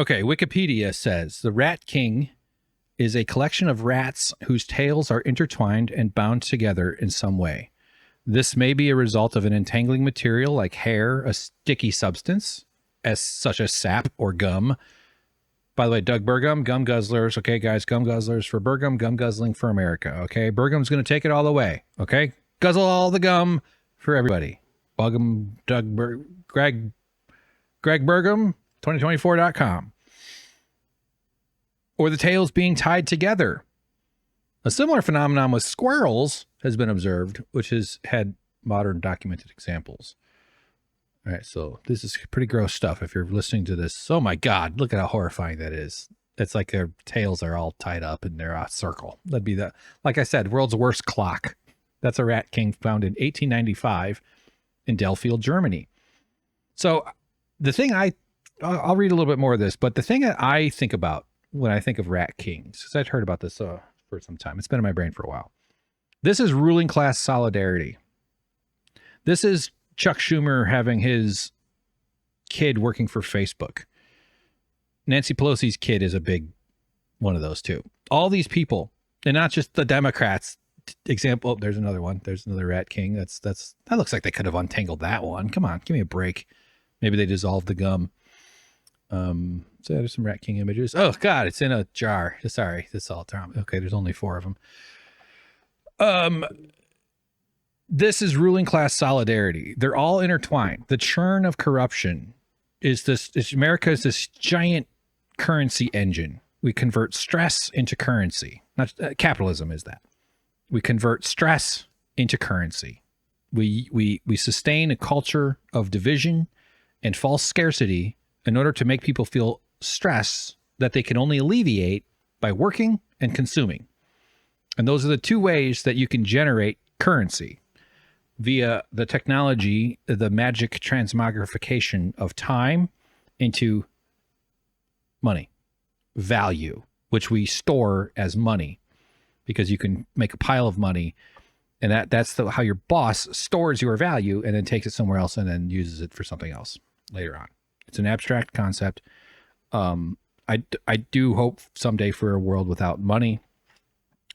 Okay, Wikipedia says the Rat King is a collection of rats whose tails are intertwined and bound together in some way. This may be a result of an entangling material like hair, a sticky substance, such as sap or gum. By the way, Doug Burgum, gum guzzlers. Okay, guys, gum guzzlers for Burgum, gum guzzling for America. Okay, Burgum's going to take it all away. Okay, guzzle all the gum for everybody. Bugum, Greg Burgum, 2024.com. Or the tails being tied together. A similar phenomenon with squirrels has been observed, which has had modern documented examples. All right, so this is pretty gross stuff if you're listening to this. Oh my God, look at how horrifying that is. It's like their tails are all tied up and they're a circle. That'd be the, like I said, world's worst clock. That's a rat king found in 1895 in Delfield, Germany. So the thing I'll read a little bit more of this, but the thing that I think about when I think of rat kings, because I'd heard about this for some time. It's been in my brain for a while. This is ruling class solidarity. This is Chuck Schumer having his kid working for Facebook. Nancy Pelosi's kid is a big one of those too. All these people, and not just the Democrats. Example, there's another one. There's another rat king. That looks like they could have untangled that one. Come on, give me a break. Maybe they dissolved the gum. So there's some rat king images. Oh God, it's in a jar. Sorry, this all time. Okay, there's only 4 of them. This is ruling class solidarity. They're all intertwined. The churn of corruption is America is this giant currency engine. We convert stress into currency. Not capitalism is that. We convert stress into currency. We sustain a culture of division and false scarcity in order to make people feel stress that they can only alleviate by working and consuming. And those are the 2 ways that you can generate currency. Via the technology, the magic transmogrification of time into money, value, which we store as money because you can make a pile of money, and that's how your boss stores your value and then takes it somewhere else and then uses it for something else later on. It's an abstract concept. I do hope someday for a world without money,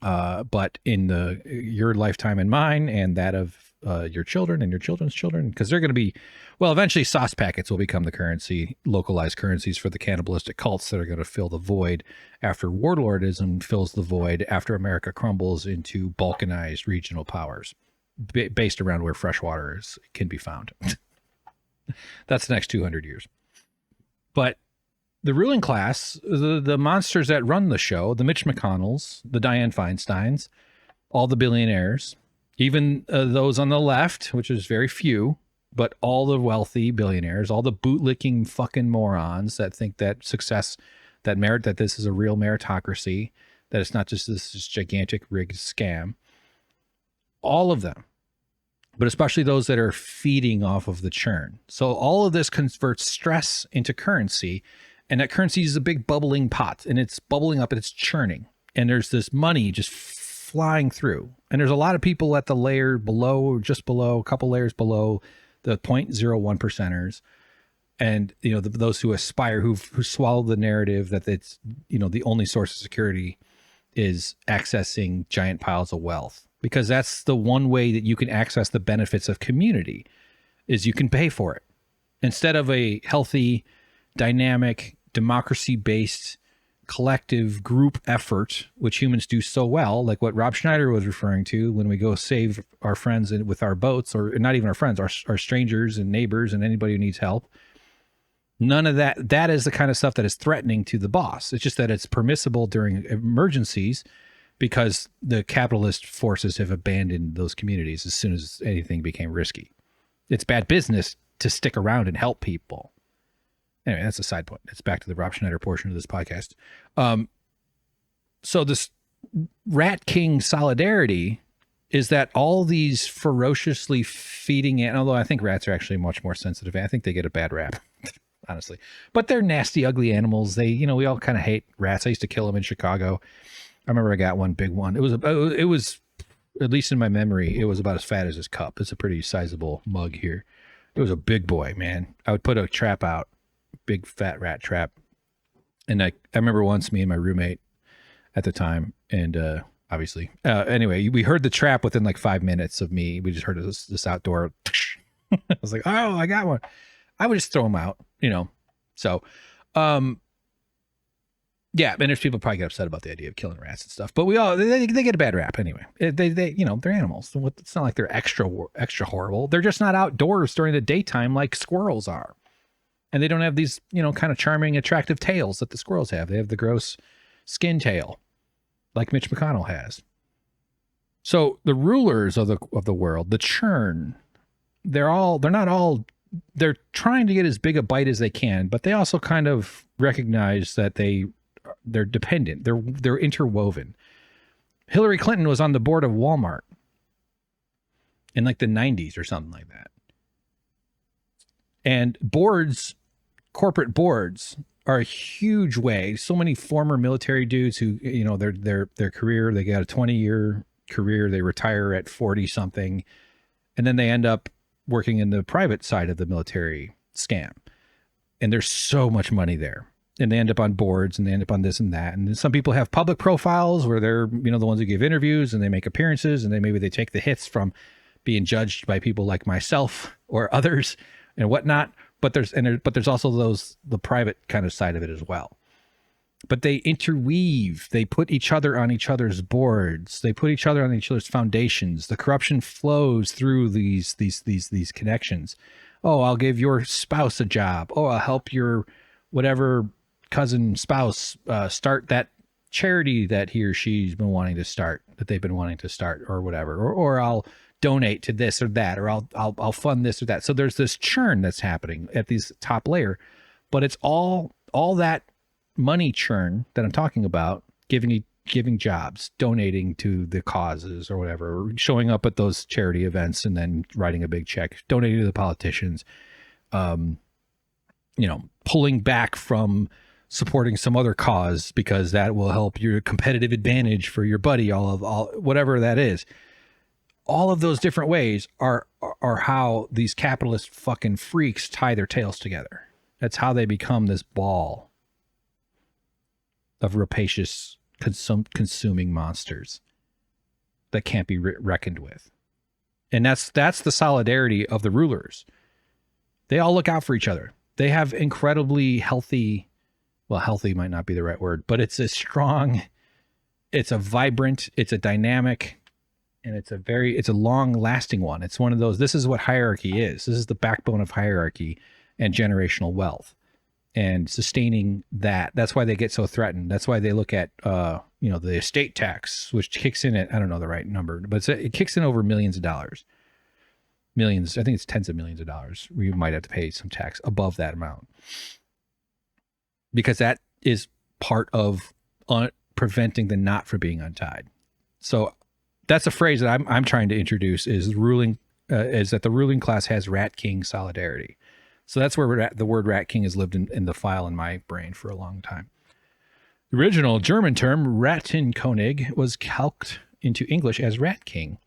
but in your lifetime and mine and that of your children and your children's children, because they're going to be, well, eventually sauce packets will become the currency, localized currencies for the cannibalistic cults that are going to fill the void after warlordism fills the void after America crumbles into balkanized regional powers based around where fresh water can be found. That's the next 200 years. But the ruling class, the monsters that run the show, the Mitch McConnells, the Dianne Feinsteins, all the billionaires, even those on the left, which is very few, but all the wealthy billionaires, all the bootlicking fucking morons that think that success, that this is a real meritocracy, that it's not just this gigantic rigged scam. All of them, but especially those that are feeding off of the churn. So all of this converts stress into currency, and that currency is a big bubbling pot, and it's bubbling up and it's churning. And there's this money just flying through. And there's a lot of people at the layer below, or just below, a couple layers below the 0.01 percenters. And, those who aspire, who swallow the narrative that it's, the only source of security is accessing giant piles of wealth. Because that's the one way that you can access the benefits of community, is you can pay for it. Instead of a healthy, dynamic, democracy-based, collective group effort, which humans do so well, like what Rob Schneider was referring to when we go save our friends with our boats, or not even our friends, our strangers and neighbors and anybody who needs help. None of that. That is the kind of stuff that is threatening to the boss. It's just that it's permissible during emergencies because the capitalist forces have abandoned those communities as soon as anything became risky. It's bad business to stick around and help people. Anyway, that's a side point. It's back to the Rob Schneider portion of this podcast. So this rat king solidarity is that all these ferociously feeding it, although I think rats are actually much more sensitive. I think they get a bad rap, honestly. But they're nasty, ugly animals. They, we all kind of hate rats. I used to kill them in Chicago. I remember I got one big one. It was, at least in my memory, it was about as fat as this cup. It's a pretty sizable mug here. It was a big boy, man. I would put a trap out. Big fat rat trap, And I remember once me and my roommate at the time, and obviously, anyway, we heard the trap within like 5 minutes of me. We just heard this outdoor. I was like, oh, I got one. I would just throw them out, So, yeah, and there's people probably get upset about the idea of killing rats and stuff, but they get a bad rap anyway. They they're animals. It's not like they're extra horrible. They're just not outdoors during the daytime like squirrels are. And they don't have these, kind of charming, attractive tails that the squirrels have. They have the gross skin tail, like Mitch McConnell has. So the rulers of the world, the churn, they're trying to get as big a bite as they can, but they also kind of recognize that they're dependent. They're interwoven. Hillary Clinton was on the board of Walmart in like the 90s or something like that. And corporate boards are a huge way. So many former military dudes who, their career, they got a 20-year career, they retire at 40 something, and then they end up working in the private side of the military scam. And there's so much money there. And they end up on boards and they end up on this and that. And some people have public profiles where they're, the ones who give interviews and they make appearances, and maybe they take the hits from being judged by people like myself or others and whatnot. But there's also the private kind of side of it as well. But they interweave. They put each other on each other's boards. They put each other on each other's foundations. The corruption flows through these connections. Oh, I'll give your spouse a job. Oh, I'll help your whatever cousin spouse start that charity that he or she's been wanting to start, that they've been wanting to start, or whatever. Or I'll donate to this or that, or I'll fund this or that. So there's this churn that's happening at these top layer, but it's all that money churn that I'm talking about, giving jobs, donating to the causes or whatever, or showing up at those charity events and then writing a big check, donating to the politicians, pulling back from supporting some other cause because that will help your competitive advantage for your buddy, all whatever that is. All of those different ways are how these capitalist fucking freaks tie their tails together. That's how they become this ball of rapacious consuming monsters that can't be reckoned with. And that's the solidarity of the rulers. They all look out for each other. They have incredibly healthy, well, healthy might not be the right word, but it's a strong, it's a vibrant, it's a dynamic, and it's a long lasting one. It's one of those, this is what hierarchy is. This is the backbone of hierarchy and generational wealth and sustaining that. That's why they get so threatened. That's why they look at, the estate tax, which kicks in at, I don't know the right number, but it kicks in over millions of dollars. Millions, I think it's tens of millions of dollars. We might have to pay some tax above that amount because that is part of preventing the knot from being untied. So that's a phrase that I'm trying to introduce is that the ruling class has rat king solidarity. So that's where the word rat king has lived in the file in my brain for a long time. The original German term Rattenkönig was calqued into English as rat king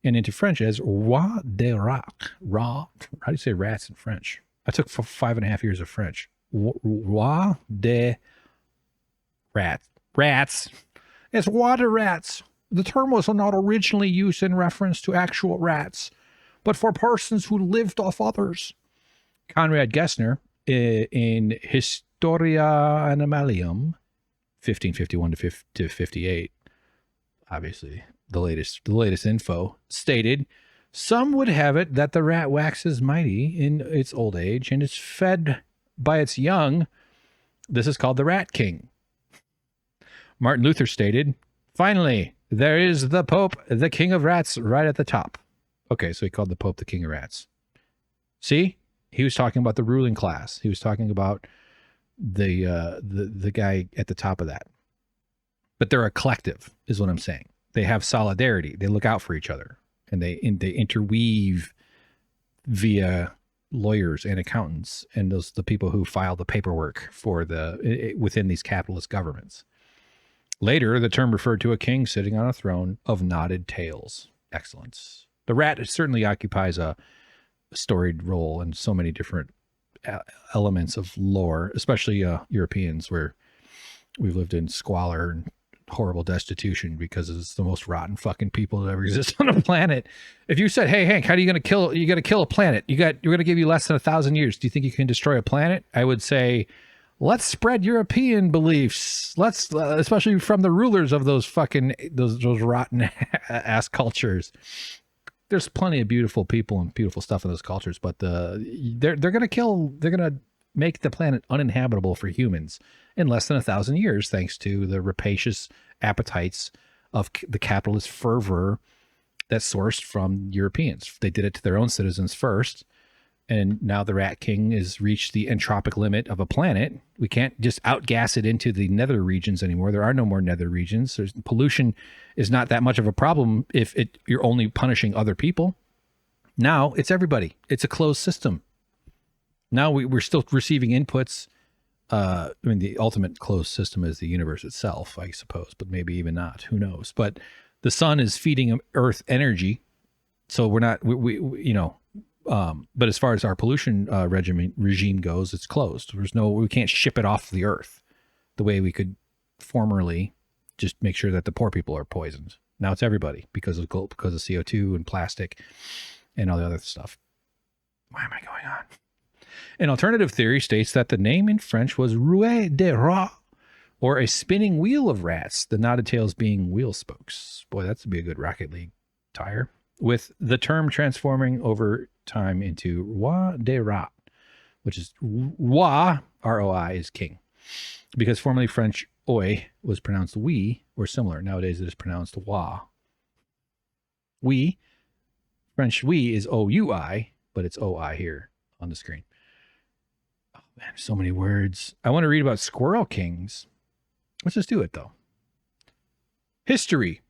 and into French as roi de rat. How do you say rats in French? I took 5.5 years of French. Roi de rat. Rats. It's roi de rats. The term was not originally used in reference to actual rats, but for persons who lived off others. Conrad Gessner, in Historia Animalium, 1551 to 58, obviously the latest info, stated, some would have it that the rat waxes mighty in its old age and is fed by its young. This is called the Rat King. Martin Luther stated, finally, there is the Pope, the King of Rats, right at the top. Okay, so he called the Pope the King of Rats. See? He was talking about the ruling class. He was talking about the guy at the top of that. But they're a collective, is what I'm saying. They have solidarity. They look out for each other, and they interweave via lawyers and accountants and the people who file the paperwork for within these capitalist governments. Later, the term referred to a king sitting on a throne of knotted tails. Excellence. The rat certainly occupies a storied role in so many different elements of lore, especially Europeans, where we've lived in squalor and horrible destitution because it's the most rotten fucking people that ever exist on the planet. If you said, "Hey Hank, how are you going to kill? You got to kill a planet. You're going to give you less than 1,000 years. Do you think you can destroy a planet?" I would say, let's spread European beliefs. Let's, especially from the rulers of those fucking those rotten ass cultures. There's plenty of beautiful people and beautiful stuff in those cultures, but they're gonna make the planet uninhabitable for humans in less than 1,000 years, thanks to the rapacious appetites of the capitalist fervor that's sourced from Europeans. They did it to their own citizens first, and now the Rat King has reached the entropic limit of a planet. We can't just outgas it into the nether regions anymore. There are no more nether regions. Pollution is not that much of a problem if you're only punishing other people. Now it's everybody. It's a closed system. Now we're still receiving inputs. I mean, the ultimate closed system is the universe itself, I suppose, but maybe even not. Who knows? But the sun is feeding Earth energy, so we're not. But as far as our pollution regime goes, it's closed. We can't ship it off the Earth the way we could formerly. Just make sure that the poor people are poisoned. Now it's everybody because of CO2 and plastic and all the other stuff. Why am I going on? An alternative theory states that the name in French was roue de rat, or a spinning wheel of rats, the knotted tails being wheel spokes. Boy, that's to be a good Rocket League tire. With the term transforming over time into roi de rat, which is roi, R-O-I, is king. Because formerly French oi was pronounced oui, or similar. Nowadays it is pronounced wa. Oui, French oui is O-U-I, but it's O-I here on the screen. Oh man, so many words. I want to read about squirrel kings. Let's just do it though. History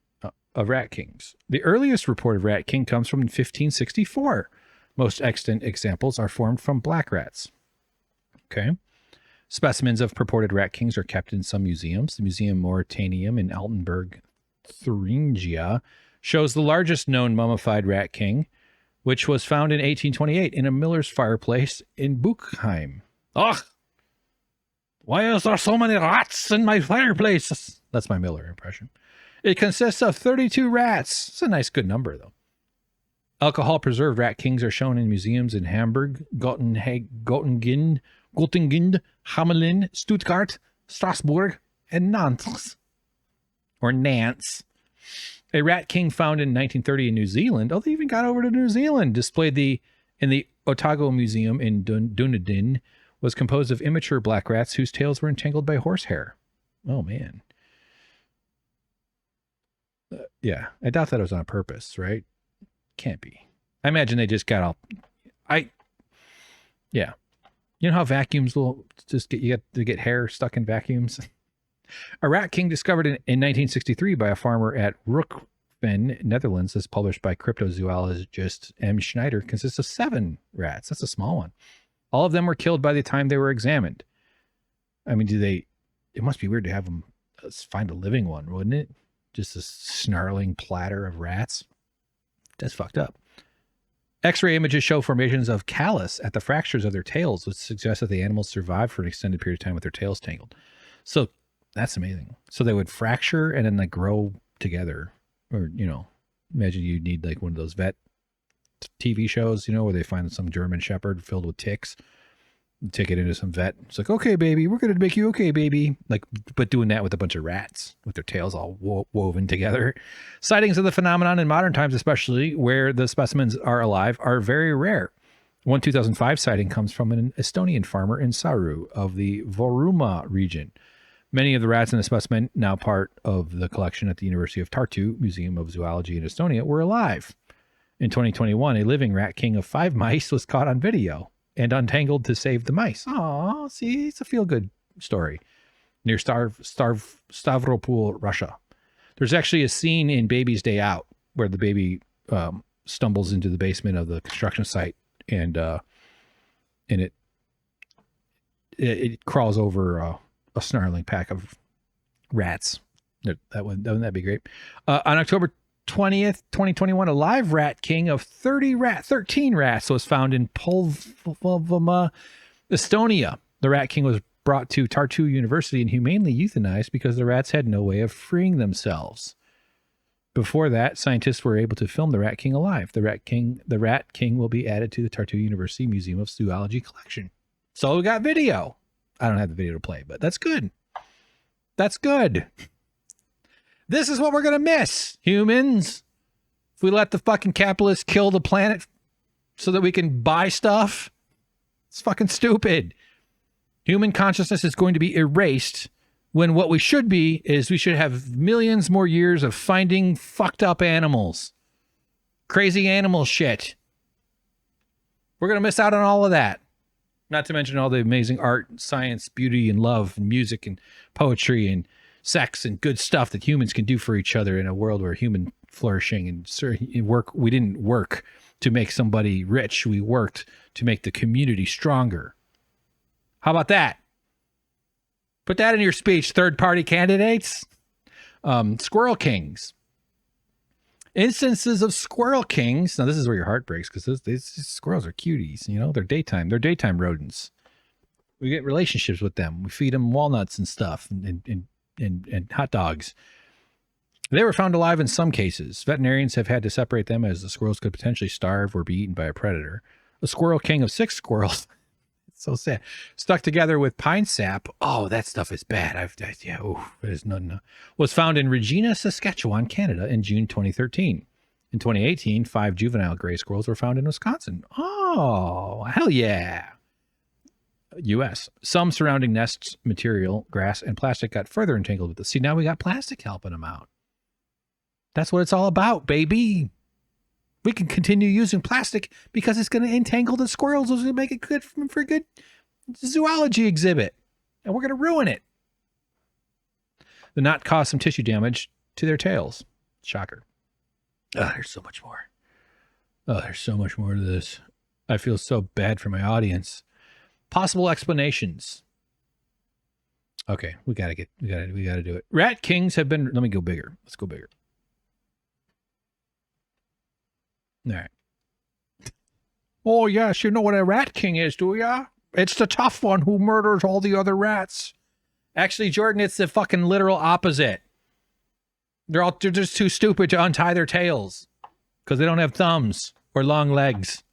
of rat kings. The earliest reported rat king comes from 1564. Most extant examples are formed from black rats. Okay. Specimens of purported rat kings are kept in some museums. The Museum Mauritanium in Altenburg, Thuringia, shows the largest known mummified rat king, which was found in 1828 in a miller's fireplace in Buchheim. Ugh! Why is there so many rats in my fireplace? That's my Miller impression. It consists of 32 rats. It's a nice, good number, though. Alcohol-preserved rat kings are shown in museums in Hamburg, Göttingen, Hamelin, Stuttgart, Strasbourg, and Nantes. Or Nance. A rat king found in 1930 in New Zealand, they even got over to New Zealand, displayed in the Otago Museum in Dunedin, was composed of immature black rats whose tails were entangled by horsehair. Oh, man. Yeah, I doubt that it was on purpose, right? Can't be. I imagine they just got all... Yeah. You know how vacuums will just get hair stuck in vacuums? A rat king discovered in 1963 by a farmer at Rookven, Netherlands, is published by cryptozoologist M. Schneider, consists of 7 rats. That's a small one. All of them were killed by the time they were examined. I mean, it must be weird to have them find a living one, wouldn't it? Just a snarling platter of rats. That's fucked up. X-ray images show formations of callus at the fractures of their tails, which suggests that the animals survived for an extended period of time with their tails tangled. So that's amazing. So they would fracture and then grow together. Or, imagine you need like one of those vet TV shows, where they find some German shepherd filled with ticks. Take it into some vet. It's like, okay, baby, we're going to make you okay, baby. But doing that with a bunch of rats with their tails all woven together. Sightings of the phenomenon in modern times, especially where the specimens are alive, are very rare. One 2005 sighting comes from an Estonian farmer in Saru of the Voruma region. Many of the rats in the specimen, now part of the collection at the University of Tartu Museum of Zoology in Estonia, were alive. In 2021, a living rat king of 5 mice was caught on video and untangled to save the mice. Aw, see, it's a feel-good story. Near Stavropol, Russia. There's actually a scene in Baby's Day Out where the baby stumbles into the basement of the construction site and it crawls over a snarling pack of rats. Wouldn't that be great? On October 20th, 2021, a live rat king of 13 rats was found in Pulvoma, Estonia. The rat king was brought to Tartu University and humanely euthanized because the rats had no way of freeing themselves. Before that, scientists were able to film the Rat King alive. The Rat King will be added to the Tartu University Museum of Zoology collection. So we got video. I don't have the video to play, but that's good. That's good. This is what we're going to miss, humans. If we let the fucking capitalists kill the planet so that we can buy stuff, it's fucking stupid. Human consciousness is going to be erased when what we should be is we should have millions more years of finding fucked up animals. Crazy animal shit. We're going to miss out on all of that. Not to mention all the amazing art, science, beauty, and love, and music, and poetry, and sex, and good stuff that humans can do for each other in a world where human flourishing and work. We didn't work to make somebody rich. We worked to make the community stronger. How about that? Put that in your speech, third-party candidates. Squirrel kings. Instances of squirrel kings. Now, this is where your heart breaks because these squirrels are cuties. You know, they're daytime rodents. We get relationships with them. We feed them walnuts and stuff and hot dogs. They were found alive in some cases. Veterinarians have had to separate them as the squirrels could potentially starve or be eaten by a predator. A squirrel king of 6 squirrels. It's so sad. Stuck together with pine sap. Oh, that stuff is bad. Was found in Regina, Saskatchewan, Canada in June 2013. In 2018, 5 juvenile gray squirrels were found in Wisconsin. Oh, hell yeah. U.S. Some surrounding nests, material, grass, and plastic got further entangled with this. See, now we got plastic helping them out. That's what it's all about, baby. We can continue using plastic because it's going to entangle the squirrels. It's going to make it good for a good zoology exhibit. And we're going to ruin it. The knot caused some tissue damage to their tails. Shocker. Oh, there's so much more. Oh, there's so much more to this. I feel so bad for my audience. Possible explanations. Okay, we gotta do it. Rat kings have been, let me go bigger. Let's go bigger. All right. Oh, yes, you know what a rat king is, do ya? It's the tough one who murders all the other rats. Actually, Jordan, it's the fucking literal opposite. They're just too stupid to untie their tails because they don't have thumbs or long legs.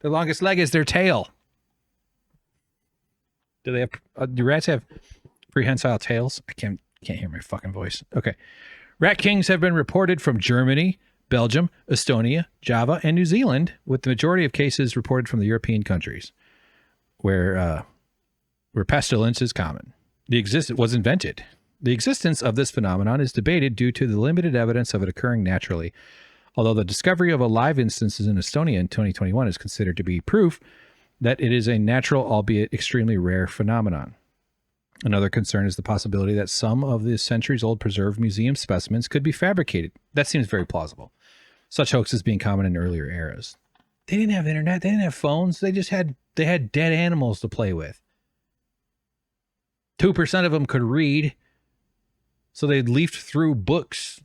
Their longest leg is their tail. Do they have, do rats have prehensile tails? I can't hear my fucking voice. Okay. Rat kings have been reported from Germany, Belgium, Estonia, Java, and New Zealand, with the majority of cases reported from the European countries, where pestilence is common. Was invented. The existence of this phenomenon is debated due to the limited evidence of it occurring naturally, although the discovery of live instances in Estonia in 2021 is considered to be proof that it is a natural, albeit extremely rare, phenomenon. Another concern is the possibility that some of the centuries-old preserved museum specimens could be fabricated. That seems very plausible. Such hoaxes being common in earlier eras. They didn't have internet. They didn't have phones. They had dead animals to play with. 2% of them could read, so they leafed through books,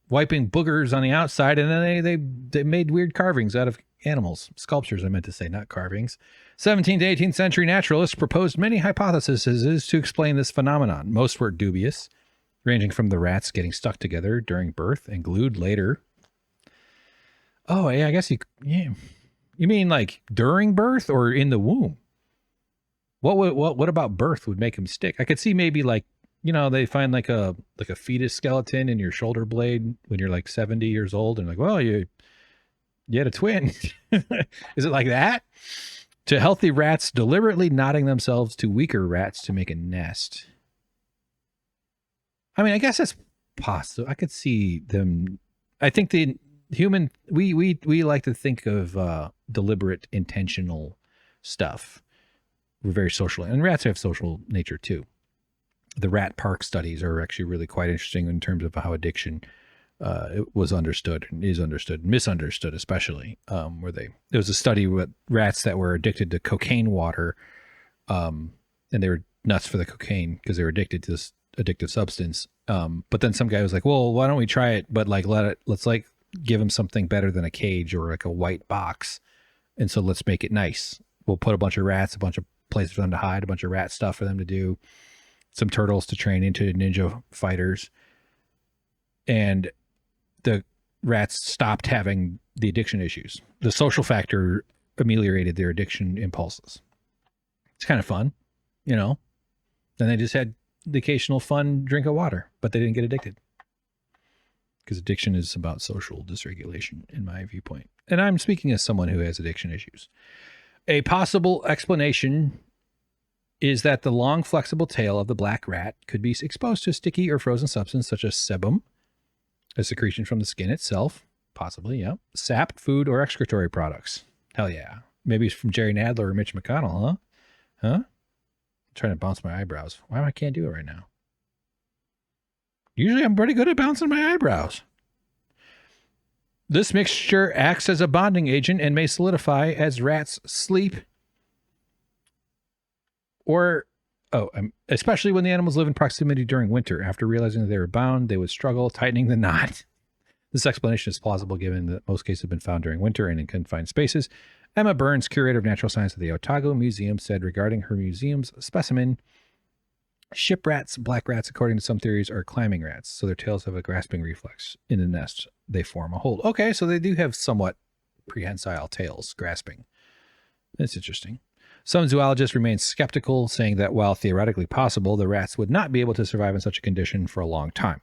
wiping boogers on the outside, and then they made weird carvings out of animals. Sculptures, I meant to say, not carvings. 17th to 18th century naturalists proposed many hypotheses to explain this phenomenon. Most were dubious, ranging from the rats getting stuck together during birth and glued later. Oh, yeah, I guess you mean like during birth or in the womb? What about birth would make them stick? I could see maybe like, you know, they find like a fetus skeleton in your shoulder blade when you're like 70 years old and like, well, you had a twin. Is it like that? To healthy rats deliberately knotting themselves to weaker rats to make a nest. I mean, I guess that's possible. I could see them. I think the human, we like to think of deliberate, intentional stuff. We're very social, and rats have social nature too. The rat park studies are actually really quite interesting in terms of how addiction it was understood and is understood, misunderstood especially, where there was a study with rats that were addicted to cocaine water, and they were nuts for the cocaine because they were addicted to this addictive substance. But then some guy was like, well, why don't we try it, but like let's like give them something better than a cage or like a white box, and so let's make it nice. We'll put a bunch of rats, a bunch of place for them to hide, a bunch of rat stuff for them to do, some turtles to train into ninja fighters. And the rats stopped having the addiction issues. The social factor ameliorated their addiction impulses. It's kind of fun, you know. Then they just had the occasional fun drink of water, but they didn't get addicted. Because addiction is about social dysregulation, in my viewpoint. And I'm speaking as someone who has addiction issues. A possible explanation is that the long, flexible tail of the black rat could be exposed to a sticky or frozen substance such as sebum, a secretion from the skin itself, possibly, yeah. Sap, food, or excretory products. Hell yeah. Maybe it's from Jerry Nadler or Mitch McConnell, huh? Huh? I'm trying to bounce my eyebrows. Why I can't do it right now? Usually I'm pretty good at bouncing my eyebrows. This mixture acts as a bonding agent and may solidify as rats sleep especially when the animals live in proximity during winter. After realizing that they were bound, they would struggle tightening the knot. This explanation is plausible given that most cases have been found during winter and in confined spaces. Emma Burns, curator of natural science at the Otago Museum, said regarding her museum's specimen, ship rats, black rats, according to some theories, are climbing rats, so their tails have a grasping reflex. In the nest, they form a hold. Okay, so they do have somewhat prehensile tails, grasping. That's interesting. Some zoologists remain skeptical, saying that while theoretically possible, the rats would not be able to survive in such a condition for a long time.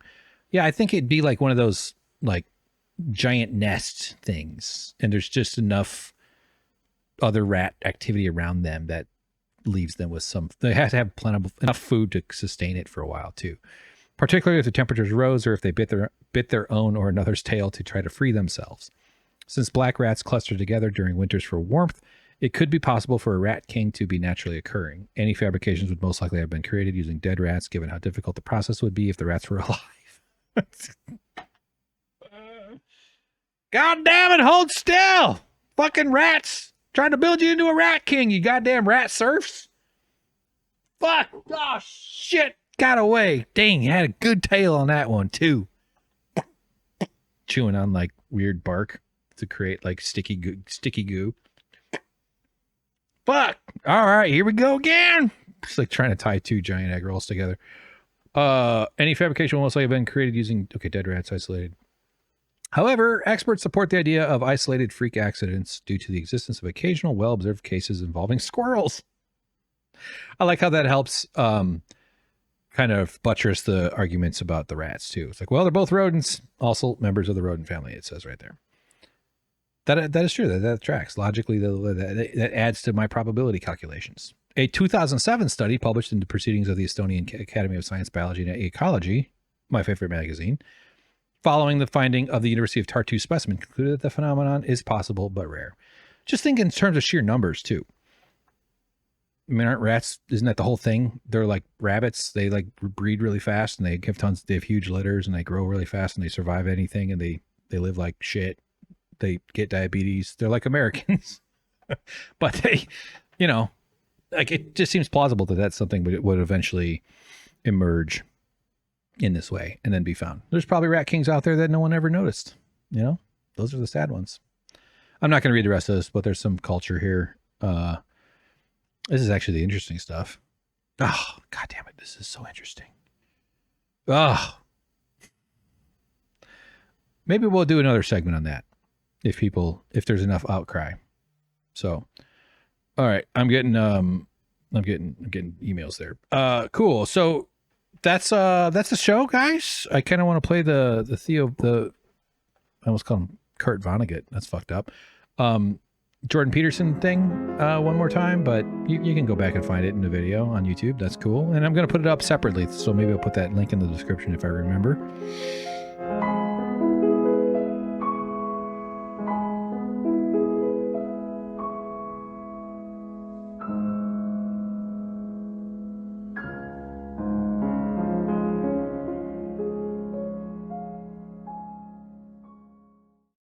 Yeah, I think it'd be like one of those like giant nest things, and there's just enough other rat activity around them that leaves them with some. They have to have enough food to sustain it for a while too, particularly if the temperatures rose or if they bit their own or another's tail to try to free themselves. Since black rats cluster together during winters for warmth, it could be possible for a rat king to be naturally occurring. Any fabrications would most likely have been created using dead rats, given how difficult the process would be if the rats were alive. God damn it, hold still! Fucking rats! Trying to build you into a rat king, you goddamn rat serfs! Fuck! Oh, shit! Got away. Dang, you had a good tail on that one, too. Chewing on, like, weird bark to create, like, sticky goo. Fuck! Alright, here we go again! It's like trying to tie two giant egg rolls together. Any fabrication will most likely have been created using... Okay, dead rats isolated. However, experts support the idea of isolated freak accidents due to the existence of occasional well-observed cases involving squirrels. I like how that helps kind of buttress the arguments about the rats, too. It's like, well, they're both rodents, also members of the rodent family, it says right there. That is true. That tracks. Logically, that adds to my probability calculations. A 2007 study published in the Proceedings of the Estonian Academy of Science, Biology, and Ecology, my favorite magazine, following the finding of the University of Tartu specimen, concluded that the phenomenon is possible but rare. Just think in terms of sheer numbers, too. I mean, aren't rats, isn't that the whole thing? They're like rabbits. They like breed really fast and they have huge litters and they grow really fast and they survive anything and they live like shit. They get diabetes. They're like Americans. But they, you know, like it just seems plausible that that's something that would eventually emerge in this way and then be found. There's probably rat kings out there that no one ever noticed. You know, those are the sad ones. I'm not going to read the rest of this, but there's some culture here. This is actually the interesting stuff. Oh, God damn it. This is so interesting. Oh, maybe we'll do another segment on that if there's enough outcry. So, all right. I'm getting emails there. Cool. So that's the show, guys. I kind of want to play the I almost called him Kurt Vonnegut. That's fucked up. Jordan Peterson thing one more time, but you can go back and find it in the video on YouTube. That's cool. And I'm going to put it up separately, so maybe I'll put that link in the description if I remember.